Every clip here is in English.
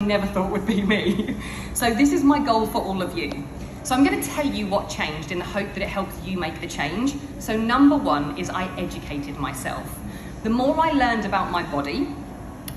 never thought would be me. So this is my goal for all of you. So I'm going to tell you what changed in the hope that it helps you make the change. So number one is I educated myself. The more I learned about my body,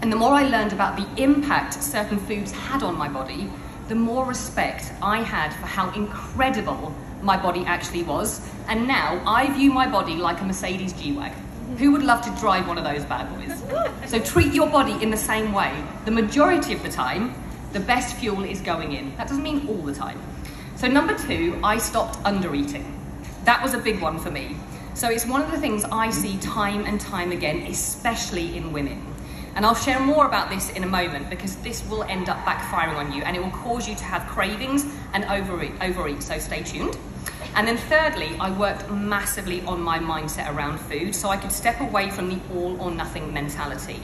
and the more I learned about the impact certain foods had on my body, the more respect I had for how incredible my body actually was. And now I view my body like a Mercedes G-Wagon. Who would love to drive one of those bad boys? So treat your body in the same way. The majority of the time, the best fuel is going in. That doesn't mean all the time. So number two, I stopped under eating. That was a big one for me. So it's one of the things I see time and time again, especially in women. And I'll share more about this in a moment because this will end up backfiring on you and it will cause you to have cravings and overeat, so stay tuned. And then thirdly, I worked massively on my mindset around food so I could step away from the all or nothing mentality.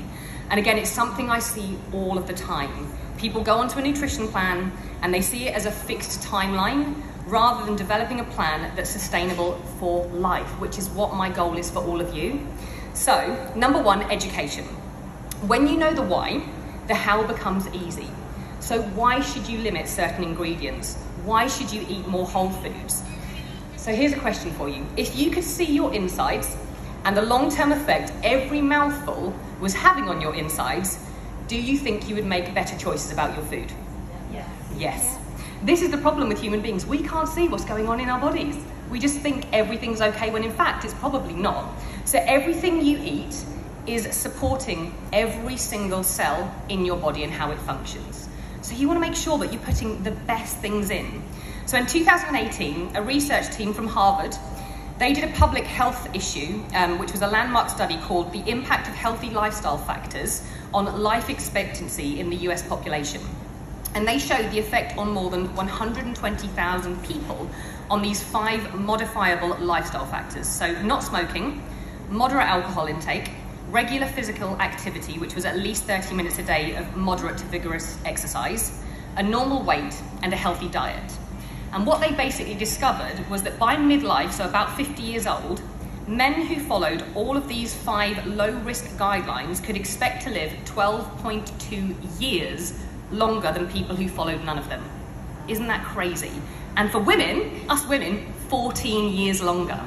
And again, it's something I see all of the time. People go onto a nutrition plan and they see it as a fixed timeline rather than developing a plan that's sustainable for life, which is what my goal is for all of you. So, number one, education. When you know the why, the how becomes easy. So why should you limit certain ingredients? Why should you eat more whole foods? So here's a question for you. If you could see your insides and the long-term effect every mouthful was having on your insides, do you think you would make better choices about your food? Yes. Yes. This is the problem with human beings. We can't see what's going on in our bodies. We just think everything's okay when in fact it's probably not. So everything you eat is supporting every single cell in your body and how it functions. So you want to make sure that you're putting the best things in. So in 2018, a research team from Harvard, they did a public health issue, which was a landmark study called The Impact of Healthy Lifestyle Factors on Life Expectancy in the US Population. And they showed the effect on more than 120,000 people on these 5 modifiable lifestyle factors. So not smoking, moderate alcohol intake, regular physical activity, which was at least 30 minutes a day of moderate to vigorous exercise, a normal weight, and a healthy diet. And what they basically discovered was that by midlife, so about 50 years old, men who followed all of these 5 low-risk guidelines could expect to live 12.2 years longer than people who followed none of them. Isn't that crazy? And for women, us women, 14 years longer.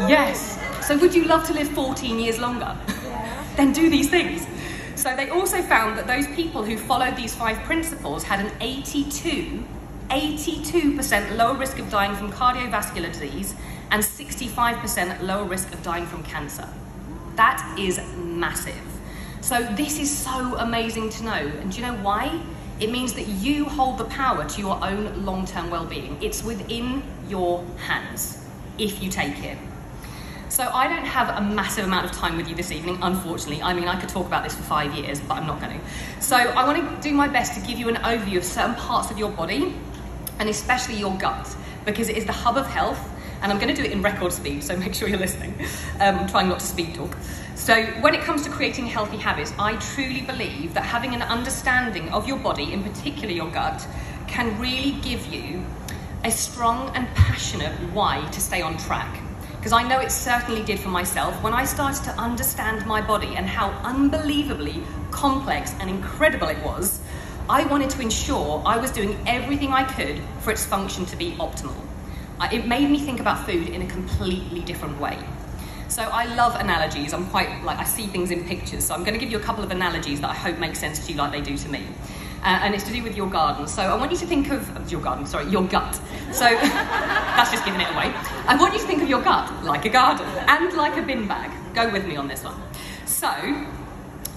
Yes. So would you love to live 14 years longer? Yeah. Then do these things. So they also found that those people who followed these 5 principles had an 82% lower risk of dying from cardiovascular disease and 65% lower risk of dying from cancer. That is massive. So this is so amazing to know. And do you know why? It means that you hold the power to your own long-term well-being. It's within your hands if you take it. So I don't have a massive amount of time with you this evening, unfortunately. I mean, I could talk about this for 5 years, but I'm not going to. So I want to do my best to give you an overview of certain parts of your body, and especially your gut, because it is the hub of health, and I'm going to do it in record speed, so make sure you're listening. I'm trying not to speed talk. So when it comes to creating healthy habits, I truly believe that having an understanding of your body, in particular your gut, can really give you a strong and passionate why to stay on track. Because I know it certainly did for myself when I started to understand my body and how unbelievably complex and incredible it was. I wanted to ensure I was doing everything I could for its function to be optimal. It made me think about food in a completely different way. So I love analogies. I see things in pictures. So I'm going to give you a couple of analogies that I hope make sense to you like they do to me. And it's to do with your garden. So I want you to think of your gut. So that's just giving it away. I want you to think of your gut like a garden and like a bin bag. Go with me on this one. So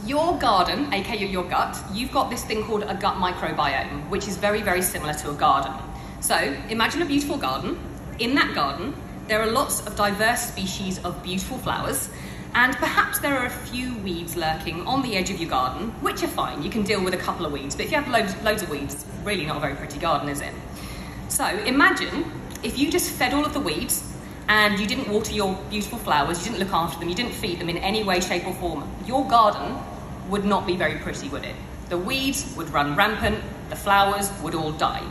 your garden, aka your gut, you've got this thing called a gut microbiome, which is very, very similar to a garden. So imagine a beautiful garden. In that garden, there are lots of diverse species of beautiful flowers, and perhaps there are a few weeds lurking on the edge of your garden, which are fine. You can deal with a couple of weeds, but if you have loads of weeds, it's really not a very pretty garden, is it? So imagine if you just fed all of the weeds and you didn't water your beautiful flowers, you didn't look after them, you didn't feed them in any way, shape or form. Your garden would not be very pretty, would it? The weeds would run rampant, the flowers would all die.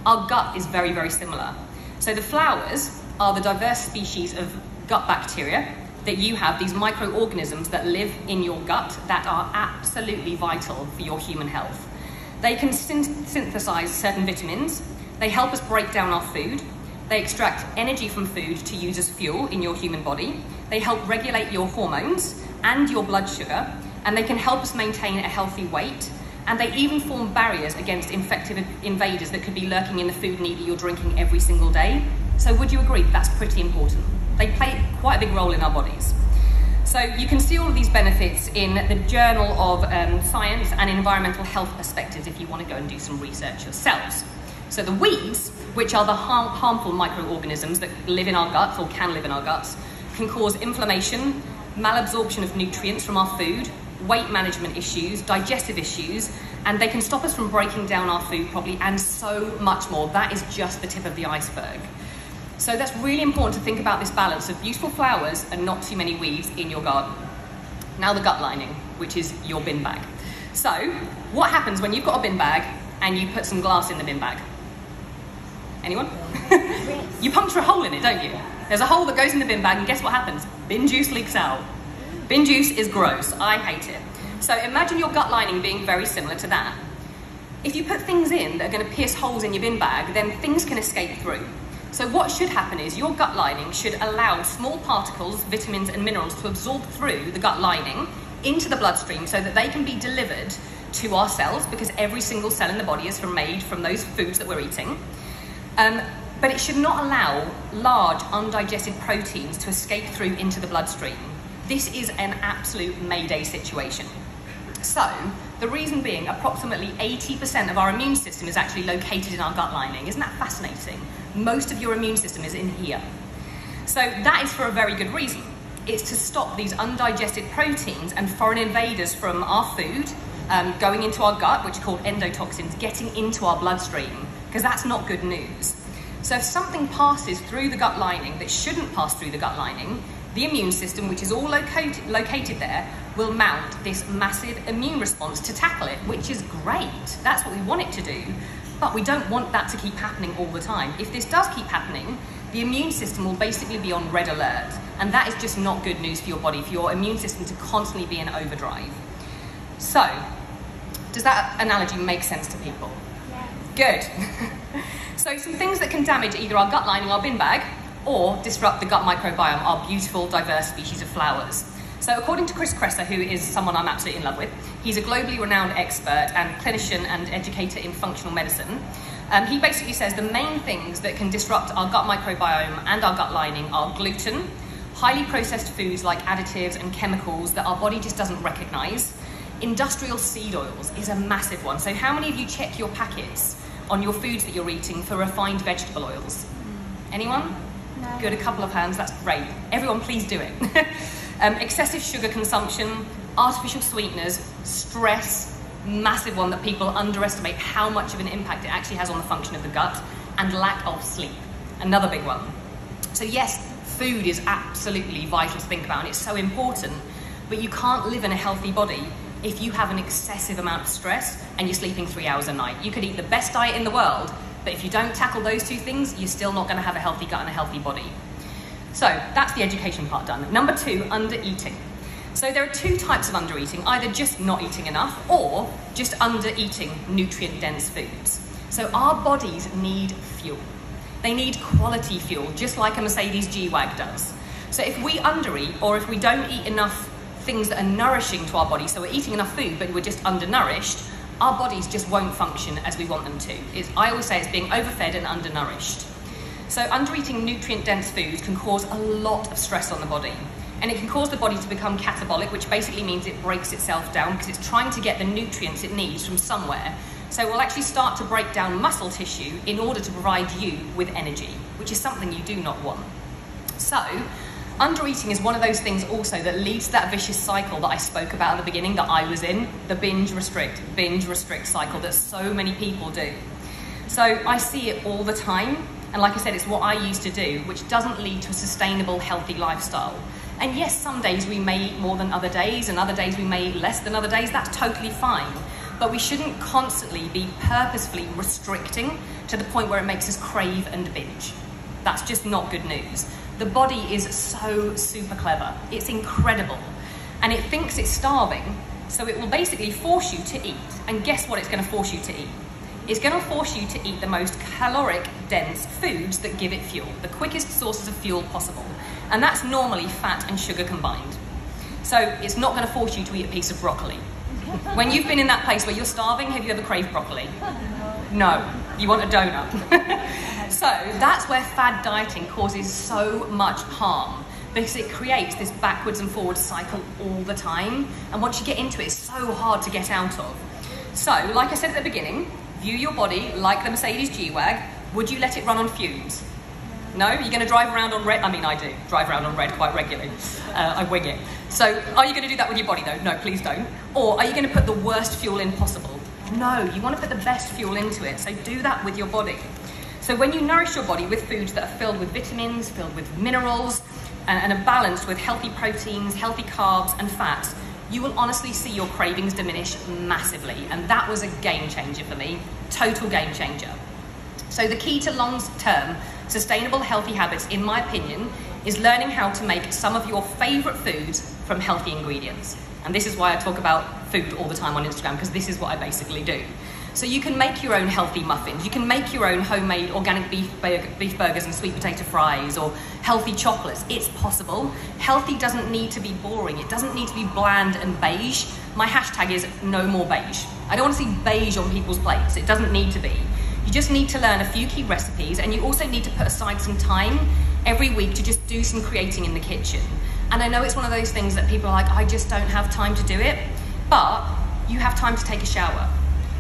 Our gut is very, very similar. So the flowers are the diverse species of gut bacteria that you have, these microorganisms that live in your gut that are absolutely vital for your human health. They can synthesize certain vitamins. They help us break down our food. They extract energy from food to use as fuel in your human body. They help regulate your hormones and your blood sugar, and they can help us maintain a healthy weight. And they even form barriers against infective invaders that could be lurking in the food and eat that you're drinking every single day. So would you agree that's pretty important? They play quite a big role in our bodies. So you can see all of these benefits in the Journal of Science and Environmental Health Perspectives if you want to go and do some research yourselves. So the weeds, which are the harmful microorganisms that live in our guts or can live in our guts, can cause inflammation, malabsorption of nutrients from our food, weight management issues, digestive issues, and they can stop us from breaking down our food properly, and so much more. That is just the tip of the iceberg. So that's really important to think about this balance of beautiful flowers and not too many weeds in your garden. Now the gut lining, which is your bin bag. So what happens when you've got a bin bag and you put some glass in the bin bag? Anyone? You puncture a hole in it, don't you? There's a hole that goes in the bin bag, and guess what happens? Bin juice leaks out. Bin juice is gross. I hate it. So imagine your gut lining being very similar to that. If you put things in that are going to pierce holes in your bin bag, then things can escape through. So what should happen is your gut lining should allow small particles, vitamins and minerals to absorb through the gut lining into the bloodstream so that they can be delivered to our cells, because every single cell in the body is made from those foods that we're eating. But it should not allow large undigested proteins to escape through into the bloodstream. This is an absolute mayday situation. So the reason being, approximately 80% of our immune system is actually located in our gut lining. Isn't that fascinating? Most of your immune system is in here. So that is for a very good reason. It's to stop these undigested proteins and foreign invaders from our food going into our gut, which are called endotoxins, getting into our bloodstream, because that's not good news. So if something passes through the gut lining that shouldn't pass through the gut lining, the immune system, which is all located there, will mount this massive immune response to tackle it, which is great. That's what we want it to do, but we don't want that to keep happening all the time. If this does keep happening, the immune system will basically be on red alert, and that is just not good news for your body, for your immune system to constantly be in overdrive. So, does that analogy make sense to people? Yeah. Good. So some things that can damage either our gut lining, our bin bag, or disrupt the gut microbiome are beautiful, diverse species of flowers. So according to Chris Kresser, who is someone I'm absolutely in love with, he's a globally renowned expert and clinician and educator in functional medicine. He basically says the main things that can disrupt our gut microbiome and our gut lining are gluten, highly processed foods like additives and chemicals that our body just doesn't recognize. Industrial seed oils is a massive one. So how many of you check your packets on your foods that you're eating for refined vegetable oils? Anyone? No. Good, a couple of hands, that's great. Everyone please do it. Excessive sugar consumption, artificial sweeteners, stress, massive one that people underestimate how much of an impact it actually has on the function of the gut, and lack of sleep, another big one. So yes, food is absolutely vital to think about, and it's so important, but you can't live in a healthy body if you have an excessive amount of stress and you're sleeping 3 hours a night. You could eat the best diet in the world, but if you don't tackle those two things, you're still not going to have a healthy gut and a healthy body. So that's the education part done. Number 2, under-eating. So there are 2 types of under-eating, either just not eating enough or just under-eating nutrient-dense foods. So our bodies need fuel. They need quality fuel, just like a Mercedes G-Wag does. So if we under-eat, or if we don't eat enough things that are nourishing to our body, so we're eating enough food but we're just undernourished, our bodies just won't function as we want them to. I always say it's being overfed and undernourished. So under-eating nutrient-dense foods can cause a lot of stress on the body, and it can cause the body to become catabolic, which basically means it breaks itself down because it's trying to get the nutrients it needs from somewhere. So we'll actually start to break down muscle tissue in order to provide you with energy, which is something you do not want. So under-eating is one of those things also that leads to that vicious cycle that I spoke about at the beginning, that I was in, the binge restrict cycle that so many people do. So I see it all the time, and like I said, it's what I used to do, which doesn't lead to a sustainable, healthy lifestyle. And yes, some days we may eat more than other days, and other days we may eat less than other days. That's totally fine. But we shouldn't constantly be purposefully restricting to the point where it makes us crave and binge. That's just not good news. The body is so super clever. It's incredible. And it thinks it's starving, So it will basically force you to eat. And guess what it's going to force you to eat? It's going to force you to eat the most caloric dense foods that give it fuel, the quickest sources of fuel possible. And that's normally fat and sugar combined. So it's not going to force you to eat a piece of broccoli. When you've been in that place where you're starving, have you ever craved broccoli? No, you want a donut. So that's where fad dieting causes so much harm, because it creates this backwards and forwards cycle all the time. And once you get into it, it's so hard to get out of. So, like I said at the beginning, view your body like the Mercedes G-Wag. Would you let it run on fumes? No? You're going to drive around on red? I mean, I do. Drive around on red quite regularly. I wing it. So, are you going to do that with your body, though? No, please don't. Or are you going to put the worst fuel in possible? No, you want to put the best fuel into it. So do that with your body. So when you nourish your body with foods that are filled with vitamins, filled with minerals, and are balanced with healthy proteins, healthy carbs, and fats, you will honestly see your cravings diminish massively. And that was a game changer for me. Total game changer. So the key to long-term sustainable healthy habits, in my opinion, is learning how to make some of your favorite foods from healthy ingredients. And this is why I talk about food all the time on Instagram, because this is what I basically do. So you can make your own healthy muffins, you can make your own homemade organic beef burgers and sweet potato fries, or healthy chocolates. It's possible. Healthy doesn't need to be boring. It doesn't need to be bland and beige. My hashtag is no more beige. I don't want to see beige on people's plates. It doesn't need to be. You just need to learn a few key recipes, and you also need to put aside some time every week to just do some creating in the kitchen. And I know it's one of those things that people are like, I just don't have time to do it, but you have time to take a shower.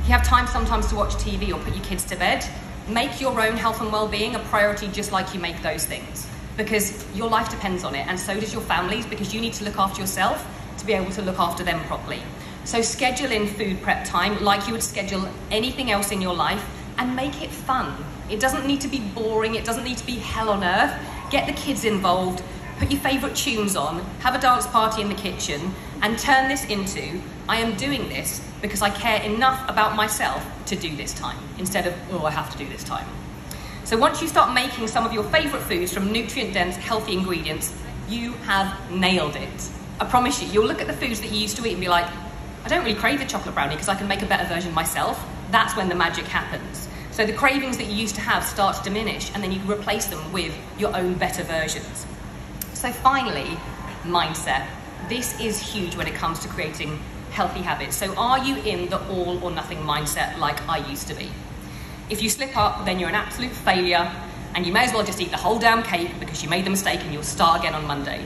You have time sometimes to watch TV or put your kids to bed. Make your own health and well-being a priority, just like you make those things, because your life depends on it, and so does your families, because you need to look after yourself to be able to look after them properly. So schedule in food prep time like you would schedule anything else in your life, and make it fun. It doesn't need to be boring. It doesn't need to be hell on earth. Get the kids involved. Put your favourite tunes on, have a dance party in the kitchen, and turn this into, I am doing this because I care enough about myself to do this time, instead of, oh, I have to do this time. So once you start making some of your favourite foods from nutrient-dense, healthy ingredients, you have nailed it. I promise you, you'll look at the foods that you used to eat and be like, I don't really crave the chocolate brownie because I can make a better version myself. That's when the magic happens. So the cravings that you used to have start to diminish, and then you replace them with your own better versions. So finally, mindset. This is huge when it comes to creating healthy habits. So are you in the all or nothing mindset like I used to be? If you slip up, then you're an absolute failure, and you may as well just eat the whole damn cake because you made the mistake and you'll start again on Monday.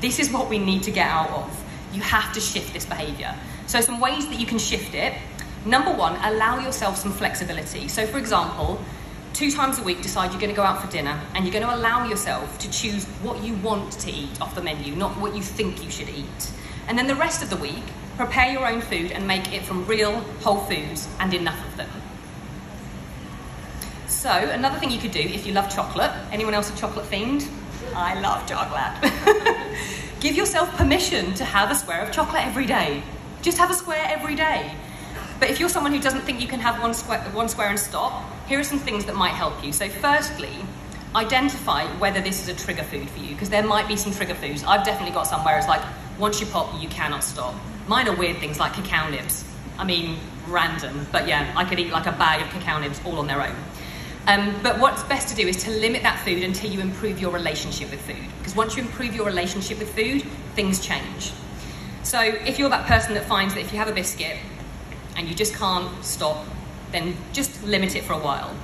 This is what we need to get out of. You have to shift this behavior. So some ways that you can shift it. Number one, allow yourself some flexibility. So for example, 2 times a week, decide you're going to go out for dinner, and you're going to allow yourself to choose what you want to eat off the menu, not what you think you should eat. And then the rest of the week, prepare your own food and make it from real whole foods, and enough of them. So another thing you could do if you love chocolate, anyone else a chocolate fiend? I love chocolate. Give yourself permission to have a square of chocolate every day. Just have a square every day. But if you're someone who doesn't think you can have one square and stop, here are some things that might help you. So firstly, identify whether this is a trigger food for you, because there might be some trigger foods. I've definitely got some where it's like, once you pop, you cannot stop. Mine are weird things like cacao nibs. I mean, random, but yeah, I could eat like a bag of cacao nibs all on their own. But what's best to do is to limit that food until you improve your relationship with food. Because once you improve your relationship with food, things change. So if you're that person that finds that if you have a biscuit and you just can't stop, then just limit it for a while.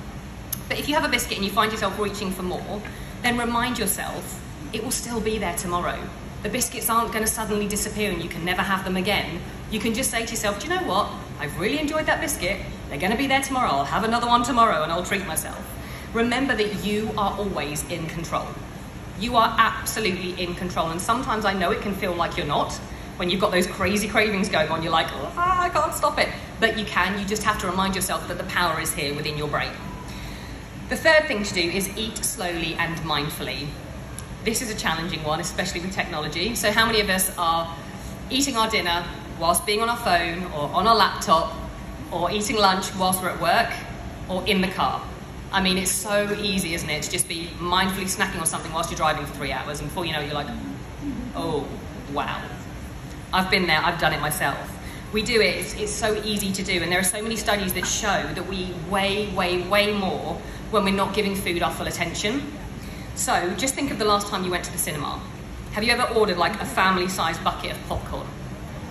But if you have a biscuit and you find yourself reaching for more, then remind yourself it will still be there tomorrow. The biscuits aren't going to suddenly disappear and you can never have them again. You can just say to yourself, do you know what? I've really enjoyed that biscuit. They're going to be there tomorrow. I'll have another one tomorrow and I'll treat myself. Remember that you are always in control. You are absolutely in control. And sometimes I know it can feel like you're not. When you've got those crazy cravings going on, you're like, oh, I can't stop it. But you can. You just have to remind yourself that the power is here within your brain. The third thing to do is eat slowly and mindfully. This is a challenging one, especially with technology. So how many of us are eating our dinner whilst being on our phone or on our laptop, or eating lunch whilst we're at work or in the car? I mean, it's so easy, isn't it, to just be mindfully snacking on something whilst you're driving for 3 hours, and before you know it, you're like, oh, wow. I've been there, I've done it myself. We do it, it's so easy to do, and there are so many studies that show that we eat way more when we're not giving food our full attention. So just think of the last time you went to the cinema. Have you ever ordered like a family-sized bucket of popcorn?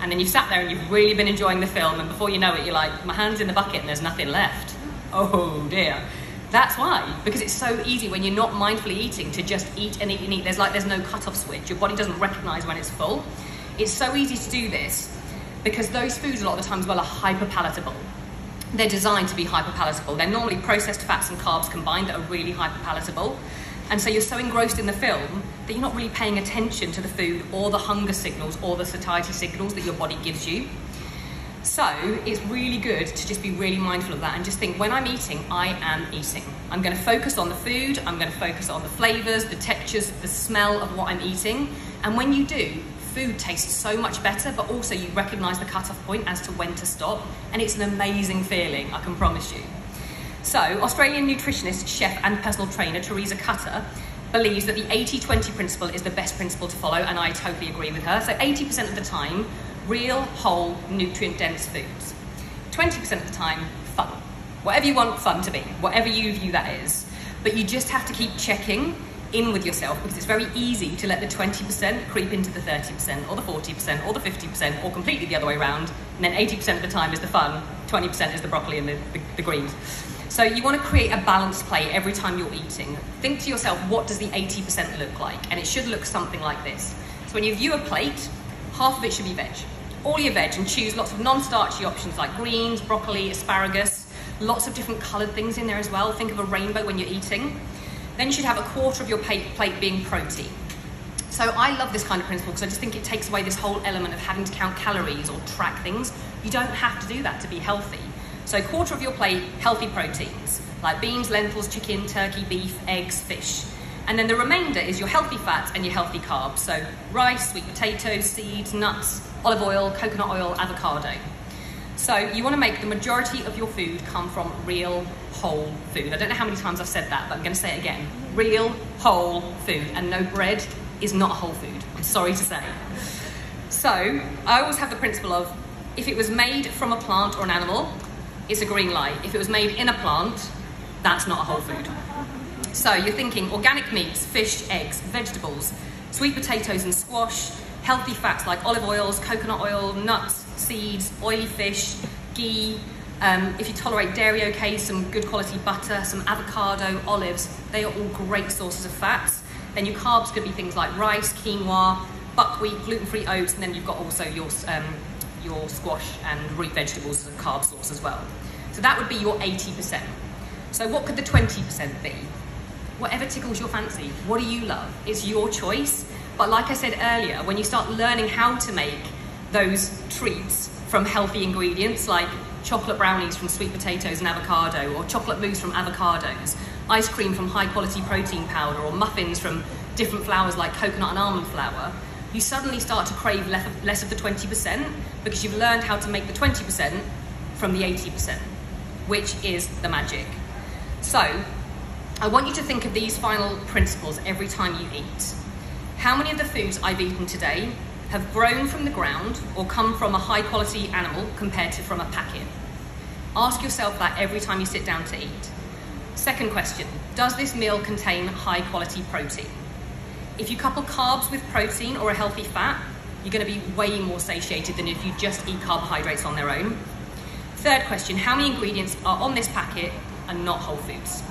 And then you've sat there and you've really been enjoying the film, and before you know it, you're like, my hand's in the bucket and there's nothing left. Oh dear. That's why, because it's so easy when you're not mindfully eating to just eat and eat and eat. There's no cut-off switch. Your body doesn't recognize when it's full. It's so easy to do this because those foods a lot of the time as well are hyperpalatable. They're designed to be hyperpalatable. They're normally processed fats and carbs combined that are really hyperpalatable. And so you're so engrossed in the film that you're not really paying attention to the food or the hunger signals or the satiety signals that your body gives you. So it's really good to just be really mindful of that and just think, when I'm eating, I am eating. I'm going to focus on the food, I'm going to focus on the flavors, the textures, the smell of what I'm eating. And when you do, food tastes so much better, but also you recognize the cutoff point as to when to stop. And it's an amazing feeling, I can promise you. So Australian nutritionist, chef and personal trainer Teresa Cutter believes that the 80-20 principle is the best principle to follow, and I totally agree with her. So 80% of the time, real, whole, nutrient-dense foods. 20% of the time, fun. Whatever you want fun to be, whatever you view that is. But you just have to keep checking in with yourself, because it's very easy to let the 20% creep into the 30% or the 40% or the 50% or completely the other way around, and then 80% of the time is the fun, 20% is the broccoli and the greens. So you want to create a balanced plate every time you're eating. Think to yourself, what does the 80% look like? And it should look something like this. So when you view a plate, half of it should be veg. All your veg, and choose lots of non-starchy options like greens, broccoli, asparagus, lots of different coloured things in there as well. Think of a rainbow when you're eating. Then you should have a quarter of your plate being protein. So I love this kind of principle because I just think it takes away this whole element of having to count calories or track things. You don't have to do that to be healthy. So quarter of your plate, healthy proteins, like beans, lentils, chicken, turkey, beef, eggs, fish. And then the remainder is your healthy fats and your healthy carbs. So rice, sweet potatoes, seeds, nuts, olive oil, coconut oil, avocado. So you want to make the majority of your food come from real, whole food. I don't know how many times I've said that, but I'm going to say it again. Real, whole food. And no, bread is not whole food. I'm sorry to say. So I always have the principle of, if it was made from a plant or an animal, it's a green light. If it was made in a plant, that's not a whole food. So you're thinking organic meats, fish, eggs, vegetables, sweet potatoes and squash, healthy fats like olive oils, coconut oil, nuts, seeds, oily fish, ghee. If you tolerate dairy, okay, some good quality butter, some avocado, olives. They are all great sources of fats. Then your carbs could be things like rice, quinoa, buckwheat, gluten-free oats, and then you've got also your squash and root vegetables as a carb source as well. So that would be your 80%. So what could the 20% be? Whatever tickles your fancy. What do you love? It's your choice. But like I said earlier, when you start learning how to make those treats from healthy ingredients like chocolate brownies from sweet potatoes and avocado, or chocolate mousse from avocados, ice cream from high quality protein powder, or muffins from different flours like coconut and almond flour, you suddenly start to crave less of the 20% because you've learned how to make the 20% from the 80%, which is the magic. So I want you to think of these final principles every time you eat. How many of the foods I've eaten today have grown from the ground or come from a high quality animal compared to from a packet? Ask yourself that every time you sit down to eat. Second question, does this meal contain high quality protein? If you couple carbs with protein or a healthy fat, you're going to be way more satiated than if you just eat carbohydrates on their own. Third question, how many ingredients are on this packet and not whole foods?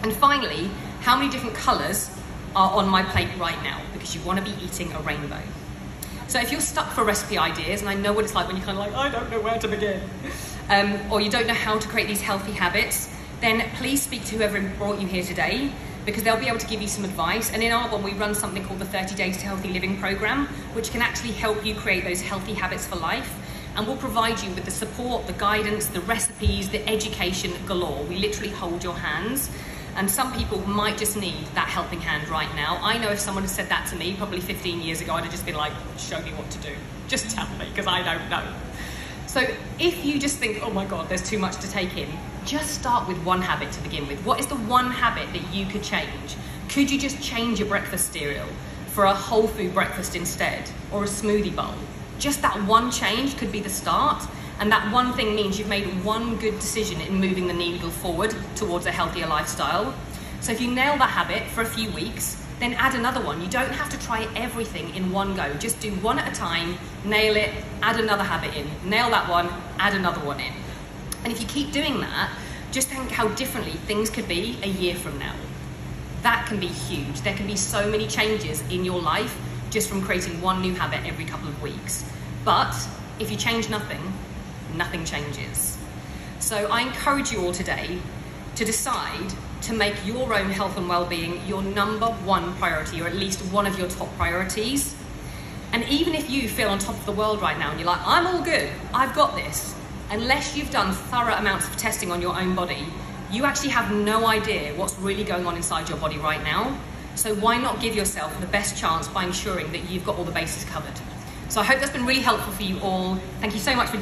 And finally, how many different colours are on my plate right now? Because you want to be eating a rainbow. So if you're stuck for recipe ideas, and I know what it's like when you're kind of like, I don't know where to begin, or you don't know how to create these healthy habits, then please speak to whoever brought you here today, because they'll be able to give you some advice. And in Arbonne, we run something called the 30 Days to Healthy Living program, which can actually help you create those healthy habits for life. And we'll provide you with the support, the guidance, the recipes, the education galore. We literally hold your hands. And some people might just need that helping hand right now. I know if someone had said that to me probably 15 years ago, I'd have just been like, show me what to do. Just tell me, because I don't know. So if you just think, oh my God, there's too much to take in, just start with one habit to begin with. What is the one habit that you could change? Could you just change your breakfast cereal for a whole food breakfast instead, or a smoothie bowl? Just that one change could be the start, and that one thing means you've made one good decision in moving the needle forward towards a healthier lifestyle. So if you nail that habit for a few weeks, then add another one. You don't have to try everything in one go. Just do one at a time, nail it, add another habit in. Nail that one, add another one in. And if you keep doing that, just think how differently things could be a year from now. That can be huge. There can be so many changes in your life just from creating one new habit every couple of weeks. But if you change nothing, nothing changes. So I encourage you all today to decide to make your own health and well-being your number one priority, or at least one of your top priorities. And even if you feel on top of the world right now and you're like, I'm all good, I've got this, unless you've done thorough amounts of testing on your own body, you actually have no idea what's really going on inside your body right now. So why not give yourself the best chance by ensuring that you've got all the bases covered? So I hope that's been really helpful for you all. Thank you so much for